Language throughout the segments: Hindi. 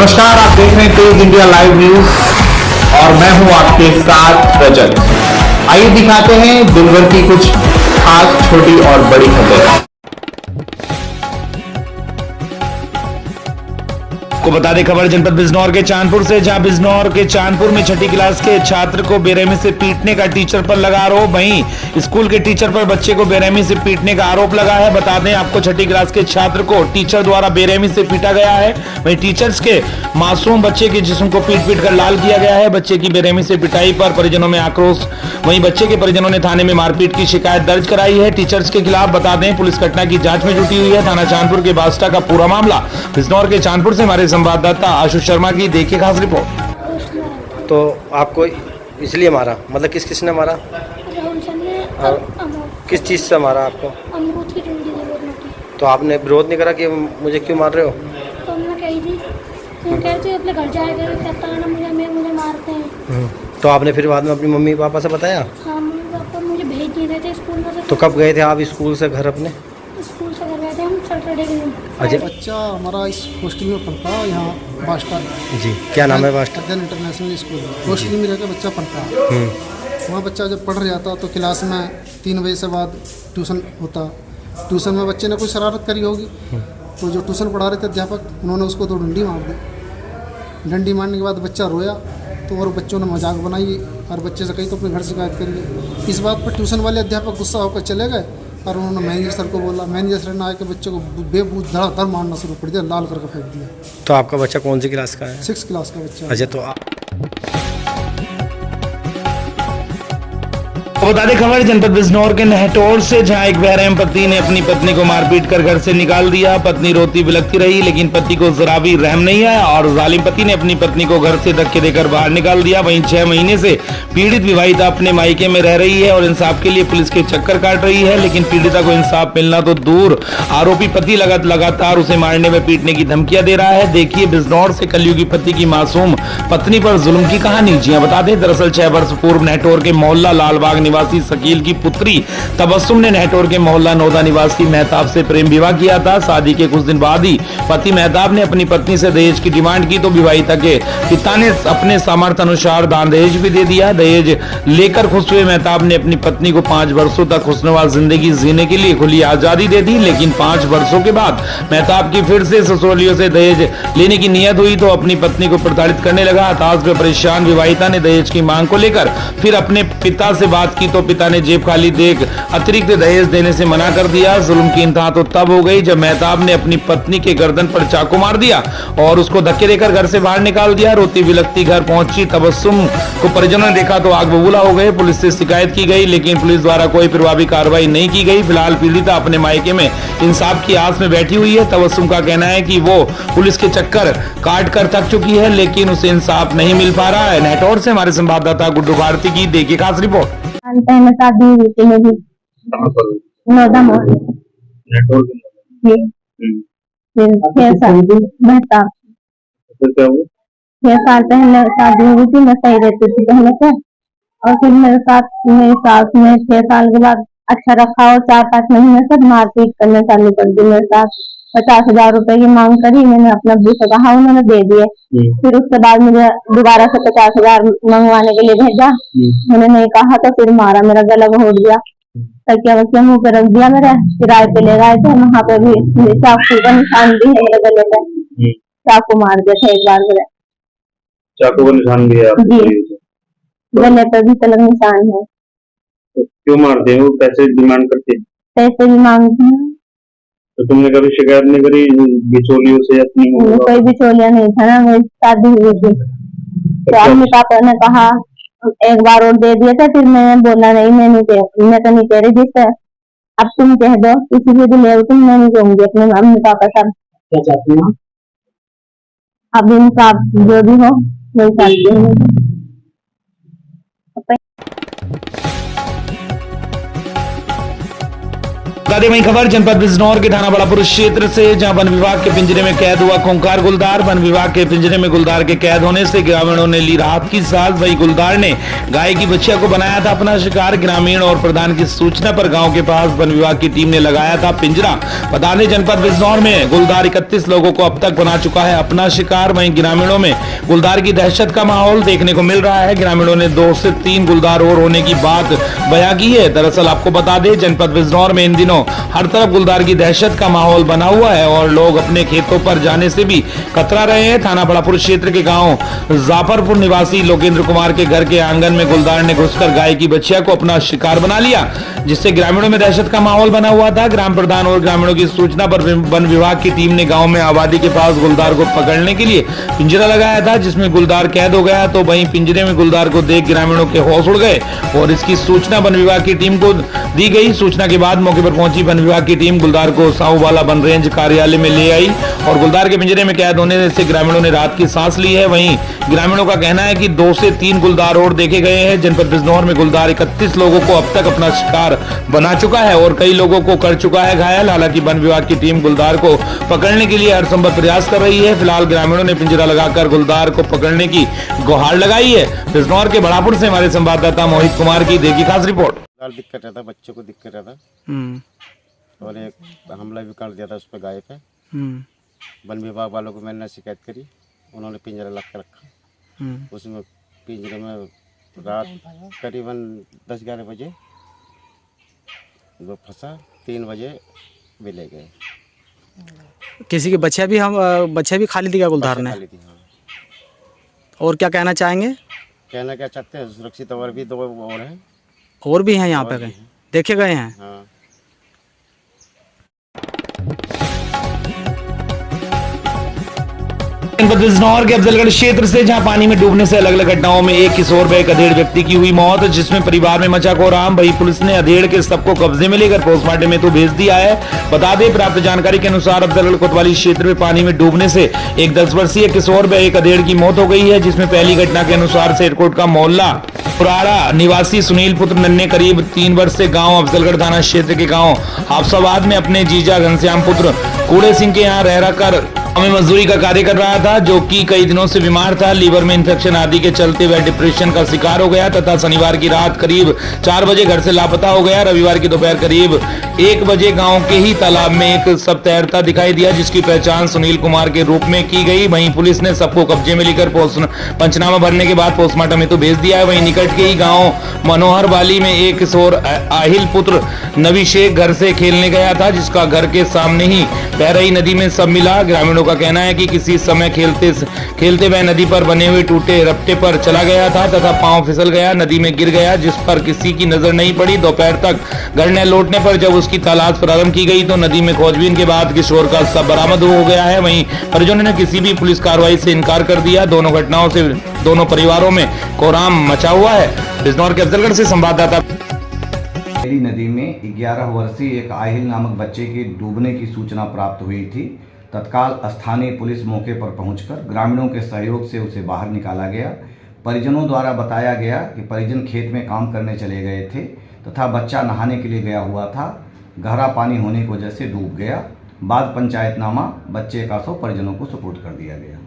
नमस्कार, आप देख रहे हैं तेज इंडिया लाइव न्यूज और मैं हूं आपके साथ रजत। आइए दिखाते हैं दिन भर की कुछ खास छोटी और बड़ी खबरें। को बता दें खबर जनपद बिजनौर के चांदपुर से, जहां बिजनौर के चांदपुर में छठी क्लास के छात्र को बेरहमी से पीटने का टीचर पर लगा आरोप। वहीं स्कूल के टीचर पर बच्चे को बेरहमी से पीटने का आरोप लगा है। बता दें आपको छठी क्लास के छात्र को टीचर द्वारा बेरहमी से पीटा गया है। वहीं टीचर्स के मासूम बच्चे के जिस्म को पीट कर लाल किया गया है। बच्चे की बेरहमी से पिटाई पर परिजनों में आक्रोश। वहीं बच्चे के परिजनों ने थाने में मारपीट की शिकायत दर्ज कराई है टीचर्स के खिलाफ। बता दें पुलिस घटना की जांच में जुटी हुई है। थाना चांदपुर के बास्टा का पूरा मामला। बिजनौर के चांदपुर से हमारे संवाददाता आशुष शर्मा की देखिए खास रिपोर्ट। तो आपको इसलिए मारा, मतलब किस किसने मारा? और किस चीज़ से मारा आपको? अमरूद की डंडी से मारी। तो आपने विरोध नहीं करा कि मुझे क्यों मार रहे हो? तो हमने कही थी, कहते अपने घर जाएगा, कहता है ना मुझे मारते हैं। तो आपने फिर बाद में अपनी मम्मी पापा से बताया? हाँ, मम्मी पापा मुझे भेज नहीं रहे थे स्कूल में से। तो कब गए थे आप स्कूल से घर अपने? स्कूल से घर गए थे हम सैटरडे के दिन। अच्छा, बच्चा हमारा इस हॉस्टल में पढ़ता है, यहाँ बास्टर। जी, क्या नाम है बास्टर? इंटरनेशनल स्कूल हॉस्टल में रहकर बच्चा पढ़ता है। वहाँ बच्चा जब पढ़ रहा था तो क्लास में 3 बजे से बाद ट्यूशन होता। ट्यूशन में बच्चे ने कोई शरारत करी होगी, तो जो ट्यूशन पढ़ा रहे थे अध्यापक, उन्होंने उसको तो डंडी मार दी। डंडी मारने के बाद बच्चा रोया, तो और बच्चों ने मजाक बनाई और बच्चे से कही तो अपने घर शिकायत करी। इस बात पर ट्यूशन वाले अध्यापक गुस्सा होकर चले गए और उन्होंने मैनेजर सर को बोला। मैनेजर सर ने आके बच्चे को बेबूद धड़ाधड़ मारना शुरू कर दिया, लाल करके फेंक दिया। तो आपका बच्चा कौन सी क्लास का है? 6 क्लास का बच्चा। अच्छा, तो बता दें खबर जनपद बिजनौर के नहटौर से, जहां एक बेरहम पति ने अपनी पत्नी को मारपीट कर घर से निकाल दिया। पत्नी रोती बिलखती रही, लेकिन पति को जरा भी रहम नहीं आया और जालिम पति ने अपनी पत्नी को घर से धक्के देकर बाहर निकाल दिया। वहीं 6 महीने से पीड़ित विवाहिता अपने मायके में रह रही है और इंसाफ के लिए पुलिस के चक्कर काट रही है, लेकिन पीड़िता को इंसाफ मिलना तो दूर, आरोपी पति लगातार उसे मारने व पीटने की धमकियां दे रहा है। देखिए बिजनौर से कलयुगी पति की मासूम पत्नी पर जुल्म की कहानी। जी बता दें दरअसल 6 वर्ष पूर्व नहटौर के मोहल्ला लालबाग निवासी शकील की पुत्री तबस्सुम ने नहटौर के मोहल्ला नौदा निवासी मेहताब से प्रेम विवाह किया था। शादी के कुछ दिन बाद ही पति मेहताब ने अपनी पत्नी से दहेज की डिमांड की, तो विवाहिता के पिता ने अपने सामर्थ्य अनुसार दान दहेज भी दे दिया। दहेज लेकर खुश हुए मेहताब ने अपनी पत्नी को 5 वर्षों तक खुशनुमा जिंदगी जीने के लिए खुली आजादी दे दी, लेकिन 5 वर्षों के बाद मेहताब की फिर से ससुरालियों से दहेज लेने की नियत हुई तो अपनी पत्नी को प्रताड़ित करने लगा। हताश व परेशान विवाहिता ने दहेज की मांग को लेकर फिर अपने पिता से बात की, तो पिता ने जेब खाली देख अतिरिक्त दहेज देने से मना कर दिया। जुल्म की इंतहा तो तब हो गई जब मेहताब ने अपनी पत्नी के गर्दन पर चाकू मार दिया और उसको धक्के देकर घर से बाहर निकाल दिया। रोती बिलखती घर पहुंची तबस्सुम को परिजनों ने देखा तो आग बबूला हो गए। पुलिस से शिकायत की गई, लेकिन पुलिस द्वारा कोई प्रभावी कार्रवाई नहीं की गई। फिलहाल पीड़िता अपने मायके में इंसाफ की आस में बैठी हुई है। तबस्सुम का कहना है कि वो पुलिस के चक्कर काट कर थक चुकी है, लेकिन उसे इंसाफ नहीं मिल पा रहा है। नहटौर से हमारे संवाददाता गुड्डू भारती की देखिए खास रिपोर्ट। पहले शादी हुई थी मेरी नौदा मोहल्ले जी। फिर 6 साल मेहताब 6 साल पहले शादी हुई थी। मैं सही रहती थी पहले से, और फिर मेरे सास ने 6 साल के बाद अच्छा रखा और 4-5 महीने से मारपीट करने चालू कर दी। मेरे साथ 50,000 रुपए की मांग करी, मैंने अपना भी से कहा, उन्होंने दे दिए। फिर उसके बाद मुझे दोबारा से 50,000 मंगवाने के लिए भेजा, मैंने नहीं कहा तो फिर मारा, मेरा गला घोट दिया, तकिया मुंह पे रख दिया। मेरे किराए पे ले गए थे, वहाँ पे भी चाकू का निशान भी है मेरे गले पे, चाकू मार दिया था एक बार मेरे। चाकू का निशान भी है जी, गले पे भी तलक निशान है। तो क्यों मारते हैं? वो पैसे डिमांड करते हैं? पैसे भी मांगते हैं। तो तुमने कभी शिकायत नहीं करी बिचौलियों से अपनी? कोई बिचौलिया नहीं था ना, मेरी शादी हुई थी। तो अम्मी पापा ने कहा एक बार और दे दिए थे, फिर मैंने बोला नहीं, मैं तो नहीं कह रही जिससे, अब तुम कह दो किसी से भी ले, तुम मैं नहीं कहूंगी अपने अम्मी पापा सब। क्या चाहती हूँ? अब इंसाफ जो भी हो वही चाहती हूँ। बता दें वही खबर जनपद बिजनौर के थाना बड़ापुर क्षेत्र से, जहां वन विभाग के पिंजरे में कैद हुआ खूंखार गुलदार। वन विभाग के पिंजरे में गुलदार के कैद होने से ग्रामीणों ने ली राहत की सांस। वही गुलदार ने गाय की बच्चिया को बनाया था अपना शिकार। ग्रामीण और प्रधान की सूचना पर गांव के पास वन विभाग की टीम ने लगाया था पिंजरा। बता दें जनपद बिजनौर में गुलदार 31 लोगों को अब तक बना चुका है अपना शिकार। वहीं ग्रामीणों में गुलदार की दहशत का माहौल देखने को मिल रहा है। ग्रामीणों ने 2 से 3 गुलदार और होने की बात बयां की है। दरअसल आपको बता दें जनपद बिजनौर में इन दिनों हर तरफ गुलदार की दहशत का माहौल बना हुआ है और लोग अपने खेतों पर जाने से भी कतरा रहे हैं। थाना बड़ापुर क्षेत्र के गांव जाफरपुर निवासी लोकेंद्र कुमार के घर के आंगन में गुलदार ने घुसकर गाय की बच्चिया को अपना शिकार बना लिया, जिससे ग्रामीणों में दहशत का माहौल बना हुआ था। ग्राम प्रधान और ग्रामीणों की सूचना पर वन विभाग की टीम ने गांव में आबादी के पास गुलदार को पकड़ने के लिए पिंजरा लगाया था, जिसमें गुलदार कैद हो गया। तो वहीं पिंजरे में गुलदार को देख ग्रामीणों के होश उड़ गए और इसकी सूचना वन विभाग की टीम को दी गई। सूचना के बाद मौके पर पहुंची वन विभाग की टीम गुलदार को साहूवाला वन रेंज कार्यालय में ले आई और गुलदार के पिंजरे में कैद होने से ग्रामीणों ने राहत की सांस ली है। वहीं ग्रामीणों का कहना है कि 2 से 3 गुलदार और देखे गए हैं। जनपद बिजनौर में गुलदार 31 लोगों को अब तक अपना शिकार बना चुका है और कई लोगों को कर चुका है घायल। हालांकि वन विभाग की टीम गुलदार को पकड़ने के लिए हर संभव प्रयास कर रही है। फिलहाल ग्रामीणों ने पिंजरा लगाकर गुलदार को पकड़ने की गुहार लगाई है। बिजनौर के बड़ापुर से हमारे संवाददाता मोहित कुमार की देखी खास रिपोर्ट। दिक्कत रहता, बच्चों को दिक्कत रहता और एक हमला भी कर दिया था उस पर गाय पे। वन विभाग वालों को मैंने शिकायत करी, उन्होंने पिंजरा लग कर रखा। उसमें पिंजरे में रात करीबन 10-11 बजे वो फंसा, 3 बजे भी ले गए। किसी की बच्चा भी खाली दिया गुलदार ने। खाली थी, हाँ। और क्या कहना चाहेंगे? कहना क्या चाहते हैं, सुरक्षित और भी 2 और हैं। और भी हैं यहाँ पे गए, देखे गए हैं। हाँ। जनपद बिजनौर के अफजलगढ़ क्षेत्र से, जहां पानी में डूबने से अलग अलग घटनाओं में एक किशोर व एक अधेड़ व्यक्ति की हुई मौत, जिसमें परिवार में मचा कोहराम। वही पुलिस ने अधेड़ के शव को कब्जे में लेकर पोस्टमार्टम हेतु भेज दिया है। बता दें प्राप्त जानकारी के अनुसार अफजलगढ़ कोतवाली क्षेत्र में पानी में डूबने से एक 10 वर्षीय किशोर व एक अधेड़ की मौत हो गई है, जिसमें पहली घटना के अनुसार सेठकोट का मोहल्ला पुराड़ा निवासी सुनील पुत्र नन्हे करीब 3 वर्ष से गांव अफजलगढ़ थाना क्षेत्र के गांव हाफसाबाद में अपने जीजा घनश्याम पुत्र कूड़े सिंह के यहाँ रह कर में मजदूरी का कार्य कर रहा था, जो कि कई दिनों से बीमार था। लीवर में इंफेक्शन आदि के चलते वह डिप्रेशन का शिकार हो गया तथा शनिवार की रात करीब 4 बजे घर से लापता हो गया। रविवार की दोपहर करीब 1 बजे गांव के ही तालाब में एक शव तैरता दिखाई दिया, जिसकी पहचान सुनील कुमार के रूप में की गई। वहीं पुलिस ने सबको कब्जे में लेकर पंचनामा भरने के बाद पोस्टमार्टम हेतु भेज दिया है। वहीं निकट के ही गाँव मनोहर वाली में एक किशोर आहिल पुत्र नवी शेख घर से खेलने गया था, जिसका घर के सामने ही बह रही नदी में शव मिला। ग्रामीणों का कहना है कि किसी समय खेलते वह नदी पर बने हुए टूटे रपटे पर चला गया था तथा पांव फिसल गया, नदी में गिर गया, जिस पर किसी की नजर नहीं पड़ी। दोपहर तक घर न लौटने पर जब उसकी तलाश प्रारंभ की गई तो नदी में खोजबीन के बाद किशोर का शव बरामद हो गया है। वहीं परिजनों ने किसी भी पुलिस कार्रवाई से इनकार कर दिया। दोनों घटनाओं से दोनों परिवारों में कोहराम मचा हुआ है। बिजनौर के अफजलगढ़ से संवाददाता। नदी में 11 वर्षीय एक आहिल नामक बच्चे के डूबने की सूचना प्राप्त हुई थी। तत्काल स्थानीय पुलिस मौके पर पहुंचकर ग्रामीणों के सहयोग से उसे बाहर निकाला गया। परिजनों द्वारा बताया गया कि परिजन खेत में काम करने चले गए थे तथा बच्चा नहाने के लिए गया हुआ था। गहरा पानी होने की वजह से डूब गया। बाद पंचायतनामा बच्चे का शव परिजनों को सुपुर्द कर दिया गया।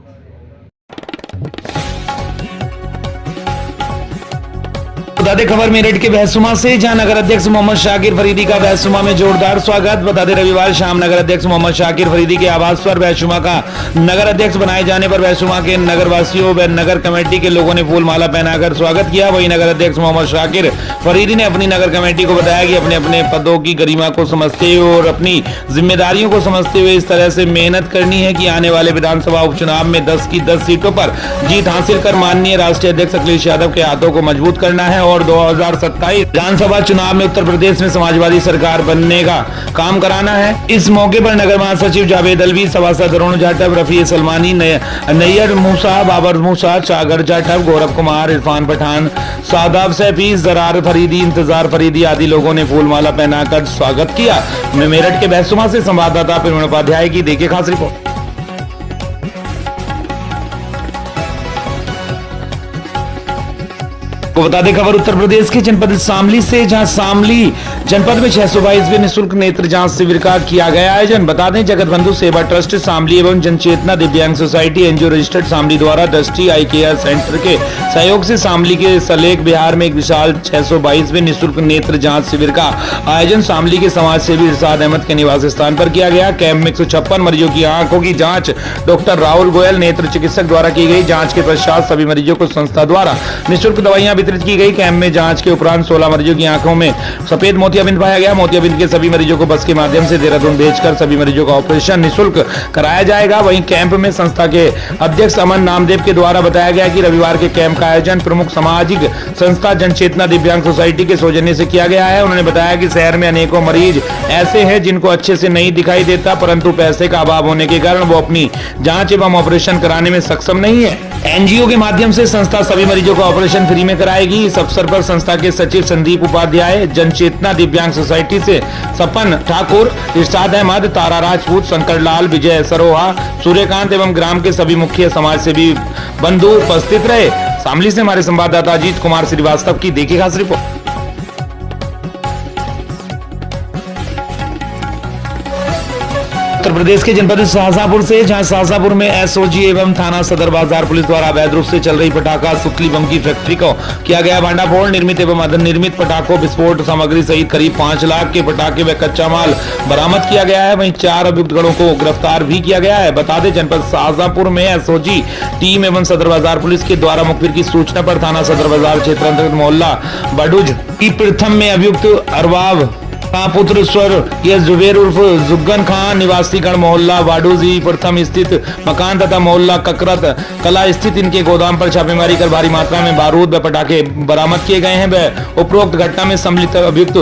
बता दें खबर मेरठ के बहसुमा से, जहां नगर अध्यक्ष मोहम्मद शाकिर फरीदी का बहसुमा में जोरदार स्वागत। बता दें रविवार शाम नगर अध्यक्ष मोहम्मद शाकिर फरीदी के आवास पर बहसुमा का नगर अध्यक्ष बनाए जाने पर बहसुमा के नगर वासियों व नगर कमेटी के लोगों ने फूल माला पहनाकर स्वागत किया। वहीं नगर अध्यक्ष मोहम्मद शाकिर फरीदी ने अपनी नगर कमेटी को बताया कि अपने अपने पदों की गरिमा को समझते हुए और अपनी जिम्मेदारियों को समझते हुए इस तरह से मेहनत करनी है कि आने वाले विधानसभा उपचुनाव में 10 की 10 सीटों पर जीत हासिल कर माननीय राष्ट्रीय अध्यक्ष अखिलेश यादव के हाथों को मजबूत करना है और 2027 विधानसभा चुनाव में उत्तर प्रदेश में समाजवादी सरकार बनने का काम कराना है। इस मौके पर नगर महासचिव जावेद अलवी, सभासद अरुण जाटव, रफी सलमानी, नैयर मूसा, बाबर मूसा, चागर जाटव, गौरव कुमार, इरफान पठान, सादाब सैफी, जरार फरीदी, इंतजार फरीदी आदि लोगों ने फूलमाला पहनाकर स्वागत किया। मैं मेरठ के बहसुमा से संवाददाता प्रवीण उपाध्याय की देखिए खास रिपोर्ट। को बता दें खबर उत्तर प्रदेश के जनपद शामली से, जहां शामली जनपद में 622वें निःशुल्क नेत्र जांच शिविर का किया गया आयोजन। बता दें जगत बंधु सेवा ट्रस्ट शामली एवं जनचेतना दिव्यांग सोसाइटी एनजीओ रजिस्टर्ड शामली द्वारा दृष्टि आई केयर सेंटर के सहयोग से शामली के सलेख बिहार में एक विशाल 622वें निःशुल्क नेत्र जांच शिविर का आयोजन शामली के समाज सेवी इरशाद अहमद के निवास स्थान पर किया गया। कैंप में 156 मरीजों की आंखों की जांच डॉक्टर राहुल गोयल नेत्र चिकित्सक द्वारा की गई। जांच के पश्चात सभी मरीजों को संस्था द्वारा निःशुल्क दवाइयां वितरित की गई। कैंप में जांच के उपरांत 16 मरीजों की आंखों में सफेद मोतियाबिंद पाया गया। मोतियाबिंद के सभी मरीजों को बस के माध्यम से देहरादून भेजकर सभी मरीजों का ऑपरेशन निःशुल्क कराया जाएगा। वहीं कैंप में संस्था के अध्यक्ष अमन नामदेव के द्वारा बताया गया कि रविवार के कैंप का आयोजन प्रमुख सामाजिक संस्था जनचेतना दिव्यांग सोसाइटी के सौजन्य से किया गया है। उन्होंने बताया कि शहर में अनेकों मरीज ऐसे हैं जिनको अच्छे से नहीं दिखाई देता, परंतु पैसे का अभाव होने के कारण वो अपनी जांच एवं ऑपरेशन कराने में सक्षम नहीं है। एनजीओ के माध्यम से संस्था सभी मरीजों का ऑपरेशन फ्री में कराएगी। इस अवसर पर संस्था के सचिव संदीप उपाध्याय, जनचेतना दिव्यांग सोसाइटी से सपन ठाकुर, इरशाद अहमद, तारा राजपूत, शंकर लाल, विजय सरोहा, सूर्यकांत एवं ग्राम के सभी मुख्य समाज सेवी बंधु उपस्थित रहे। शामली से हमारे संवाददाता अजीत कुमार श्रीवास्तव की देखी खास रिपोर्ट। उत्तर प्रदेश के जनपद शाहजहांपुर से, जहां शाहजहांपुर में एसओजी एवं थाना सदर बाजार पुलिस द्वारा अवैध रूप से चल रही पटाखा सुतली बम की फैक्ट्री को किया गया भांडाफोड़। निर्मित एवं अर्धनिर्मित पटाखों, विस्फोट सामग्री सहित करीब 5 लाख के पटाखे व कच्चा माल बरामद किया गया है। वहीं 4 अभियुक्तों को गिरफ्तार भी किया गया है। बता दें जनपद शाहजहांपुर में एसओजी टीम एवं सदर बाजार पुलिस के द्वारा मुखबिर की सूचना पर थाना सदर बाजार क्षेत्र अंतर्गत मोहल्ला बाडूज की प्रथम में अभियुक्त अरबाब का पुत्र स्वर ये जुबेर उर्फ जुग्गन खान निवासी गण मोहल्ला वाडूजी प्रथम स्थित मकान तथा मोहल्ला ककरत कला स्थित इनके गोदाम पर छापेमारी कर भारी मात्रा में बारूद व पटाखे बरामद किए गए हैं। वह उपरोक्त घटना में सम्मिलित अभियुक्त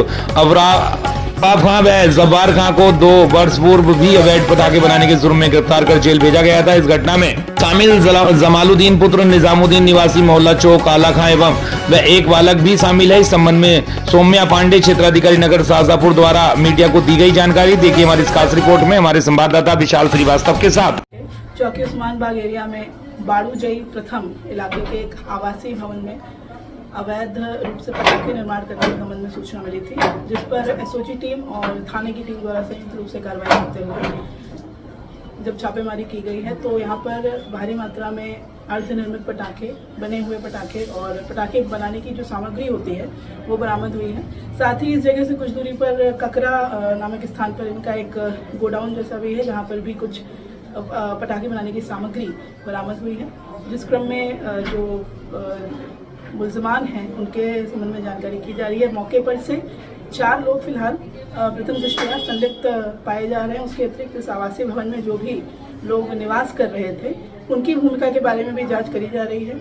खां व जब्बार खां को 2 वर्ष पूर्व भी अवैध पटाखे बनाने के जुर्म में गिरफ्तार कर जेल भेजा गया था। इस घटना में शामिल जमालुद्दीन पुत्र निजामुद्दीन निवासी मोहल्ला चौक आला खां एवं व एक बालक भी शामिल है। इस संबंध में सौम्या पांडे क्षेत्राधिकारी नगर शाहजहांपुर द्वारा मीडिया को दी गई जानकारी। देखिए हमारी इस खास रिपोर्ट में हमारे संवाददाता विशाल श्रीवास्तव के साथ। चौकी उस्मान बाग एरिया में बाड़ूजई प्रथम इलाके के एक आवासीय भवन में अवैध रूप से पटाखे निर्माण करने के संबंध में सूचना मिली थी, जिस पर एसओजी टीम और थाने की टीम द्वारा संयुक्त रूप से कार्रवाई करते हुए जब छापेमारी की गई है तो यहाँ पर भारी मात्रा में अर्धनिर्मित पटाखे, बने हुए पटाखे और पटाखे बनाने की जो सामग्री होती है वो बरामद हुई है। साथ ही इस जगह से कुछ दूरी पर ककरा नामक स्थान पर इनका एक गोडाउन जैसा भी है, जहाँ पर भी कुछ पटाखे बनाने की सामग्री बरामद हुई है। जिस क्रम में जो मुल्ज़मान हैं उनके संबंध में जानकारी की जा रही है। मौके पर से 4 लोग फिलहाल प्रथम दृष्टया संलिप्त पाए जा रहे हैं। उसके अतिरिक्त इस आवासीय भवन में जो भी लोग निवास कर रहे थे उनकी भूमिका के बारे में भी जांच करी जा रही है।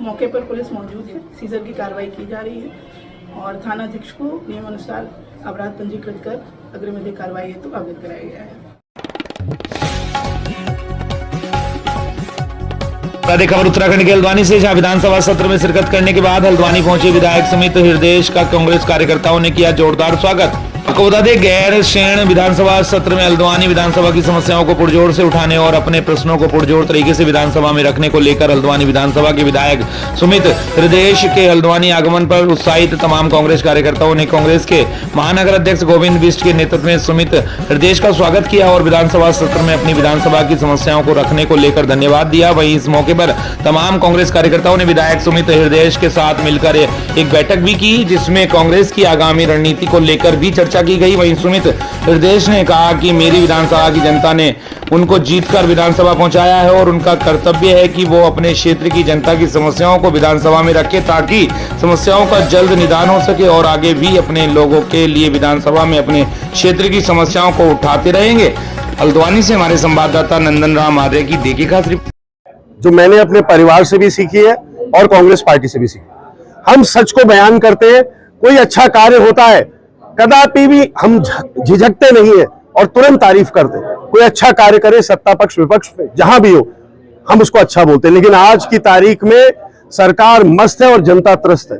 मौके पर पुलिस मौजूद है, सीजर की कार्रवाई की जा रही है और थाना अध्यक्ष को नियमानुसार अपराध पंजीकृत कर अग्रिम कार्रवाई हेतु अवगत कराया गया है। खबर उत्तराखंड के हल्द्वानी से, जहां विधानसभा सत्र में शिरकत करने के बाद हल्द्वानी पहुंचे विधायक समित हृदय का कांग्रेस कार्यकर्ताओं ने किया जोरदार स्वागत। आपको बता दें गैर शयन विधानसभा सत्र में हल्द्वानी विधानसभा की समस्याओं को पुरजोर से उठाने और अपने प्रश्नों को पुरजोर तरीके से विधानसभा में रखने को लेकर हल्द्वानी विधानसभा के विधायक सुमित हृदय के हल्द्वानी आगमन पर उत्साहित तमाम कांग्रेस कार्यकर्ताओं ने कांग्रेस के महानगर अध्यक्ष गोविंद बिष्ट के नेतृत्व में सुमित हृदय का स्वागत किया और विधानसभा सत्र में अपनी विधानसभा की समस्याओं को रखने को लेकर धन्यवाद दिया। वहीं इस मौके पर तमाम कांग्रेस कार्यकर्ताओं ने विधायक सुमित हृदय के साथ मिलकर एक बैठक भी की, जिसमें कांग्रेस की आगामी रणनीति को लेकर भी चर्चा की गई। वहीं सुमित हृदय ने कहा कि मेरी विधानसभा की जनता ने उनको जीतकर विधानसभा पहुंचाया है और उनका कर्तव्य है कि वो अपने क्षेत्र की जनता की समस्याओं को विधानसभा में रखे ताकि समस्याओं का जल्द निदान हो सके और आगे भी अपने लोगों के लिए विधानसभा में अपने क्षेत्र की समस्याओं को उठाते रहेंगे। हल्द्वानी से हमारे संवाददाता नंदन राम आर्य की देखी खास रिपोर्ट। जो मैंने अपने परिवार से भी सीखी है और कांग्रेस पार्टी से भी सीखी। हम सच को बयान करते हैं, कोई अच्छा कार्य होता है कदापि भी हम झिझकते नहीं है और तुरंत तारीफ करते हैं। कोई अच्छा कार्य करे, सत्ता पक्ष विपक्ष में जहां भी हो, हम उसको अच्छा बोलते हैं। लेकिन आज की तारीख में सरकार मस्त है और जनता त्रस्त है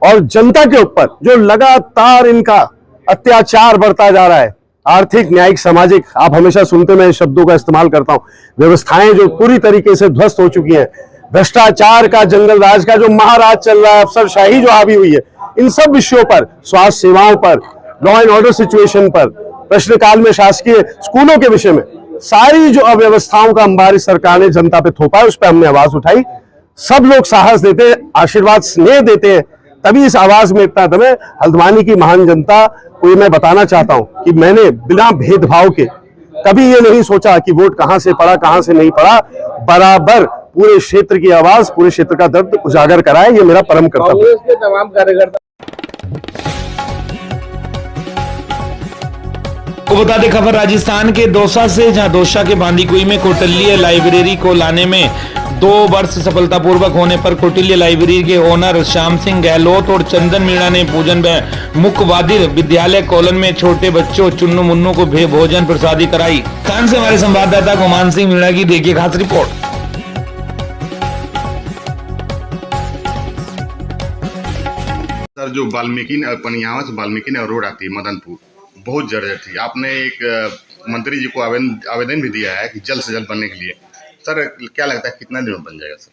और जनता के ऊपर जो लगातार इनका अत्याचार बढ़ता जा रहा है, आर्थिक, न्यायिक, सामाजिक, आप हमेशा सुनते, मैं शब्दों का इस्तेमाल करता हूं, व्यवस्थाएं जो पूरी तरीके से ध्वस्त हो चुकी हैं, भ्रष्टाचार का, जंगल राज का जो महाराज चल रहा है, अफसरशाही जो हावी हुई है, इन सब विषयों पर, स्वास्थ्य सेवाओं पर, लॉ एंड ऑर्डर सिचुएशन पर, प्रश्नकाल में शासकीय स्कूलों के विषय में, सारी जो अव्यवस्थाओं का अंबार इस सरकार ने जनता पे थोपा है, उस पर हमने आवाज उठाई। सब लोग साहस देते हैं, आशीर्वाद, स्नेह देते हैं, तभी इस आवाज में इतना दम है। हल्द्वानी की महान जनता को ये मैं बताना चाहता हूं कि मैंने बिना भेदभाव के कभी ये नहीं सोचा कि वोट कहां से पड़ा, कहां से नहीं पड़ा, बराबर पूरे क्षेत्र की आवाज, पूरे क्षेत्र का दर्द उजागर कराए, ये मेरा परम कर्तव्य है। तमाम कार्यकर्ता को बता दें खबर राजस्थान के दौसा से, जहां दौसा के बांदीकुई में कौटिल्य लाइब्रेरी को लाने में 2 वर्ष सफलतापूर्वक होने पर कौटिल्य लाइब्रेरी के ओनर श्याम सिंह गहलोत और चंदन मीणा ने पूजन में मुखवादिर विद्यालय कॉलोन में छोटे बच्चों चुन्नू मुन्नू को भोजन प्रसादी कराई। स्थान से हमारे संवाददाता गुमान सिंह मीणा की देखिए खास रिपोर्ट। सर, जो वाल्मीकि पनियावा से वाल्मीकि रोड आती है मदनपुर, बहुत जर्जर थी। आपने एक मंत्री जी को आवेदन भी दिया है कि जल्द से जल्द बनने के लिए। सर, क्या लगता है कितना दिन में बन जाएगा सर?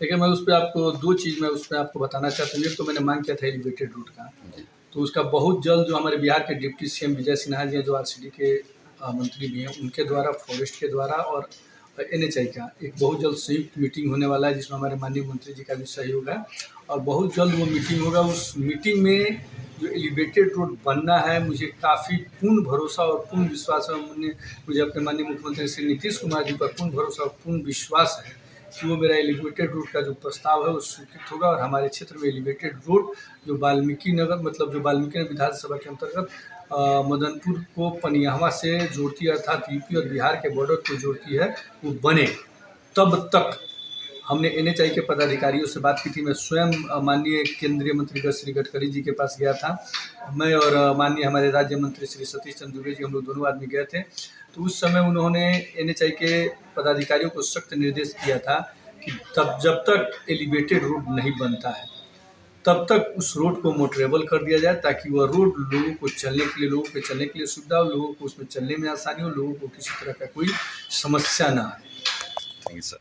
देखिए, मैं उस पर आपको 2 चीज़ मैं उस पर आपको बताना चाहता हूँ। एक तो मैंने मांग किया था एलिवेटेड रूट का, तो उसका बहुत जल्द जो हमारे बिहार के डिप्टी सीएम विजय सिन्हा जी हैं, जो आरसीडी के मंत्री भी हैं, उनके द्वारा, फॉरेस्ट के द्वारा और NHI का एक बहुत जल्द संयुक्त मीटिंग होने वाला है, जिसमें हमारे माननीय मंत्री जी का भी सहयोग है और बहुत जल्द वो मीटिंग होगा। उस मीटिंग में जो एलिवेटेड रोड बनना है, मुझे काफ़ी पूर्ण भरोसा और पूर्ण विश्वास है। मुझे अपने माननीय मुख्यमंत्री श्री नीतीश कुमार जी पर पूर्ण भरोसा और पूर्ण विश्वास है कि वो मेरा एलिवेटेड रोड का जो प्रस्ताव है वो स्वीकृत होगा और हमारे क्षेत्र में एलिवेटेड रोड जो वाल्मीकि नगर, मतलब जो वाल्मीकि नगर विधानसभा के अंतर्गत मदनपुर को पनियावा से जोड़ती है, अर्थात यूपी और बिहार के बॉर्डर को जोड़ती है, वो बने। तब तक हमने NHI के पदाधिकारियों से बात की थी। मैं स्वयं माननीय केंद्रीय मंत्री श्री गडकरी जी के पास गया था। मैं और माननीय हमारे राज्य मंत्री श्री सतीश चंद्र दुबे जी, हम लोग दोनों आदमी गए थे। तो उस समय उन्होंने NHI के पदाधिकारियों को सख्त निर्देश दिया था कि जब तक एलिवेटेड रोड नहीं बनता है तब तक उस रोड को मोटरेबल कर दिया जाए, ताकि वह रोड लोगों को चलने के लिए, लोगों के चलने के लिए सुविधा हो, लोगों को उसमें चलने में आसानी हो, लोगों को किसी तरह का कोई समस्या ना आए। Thank you sir.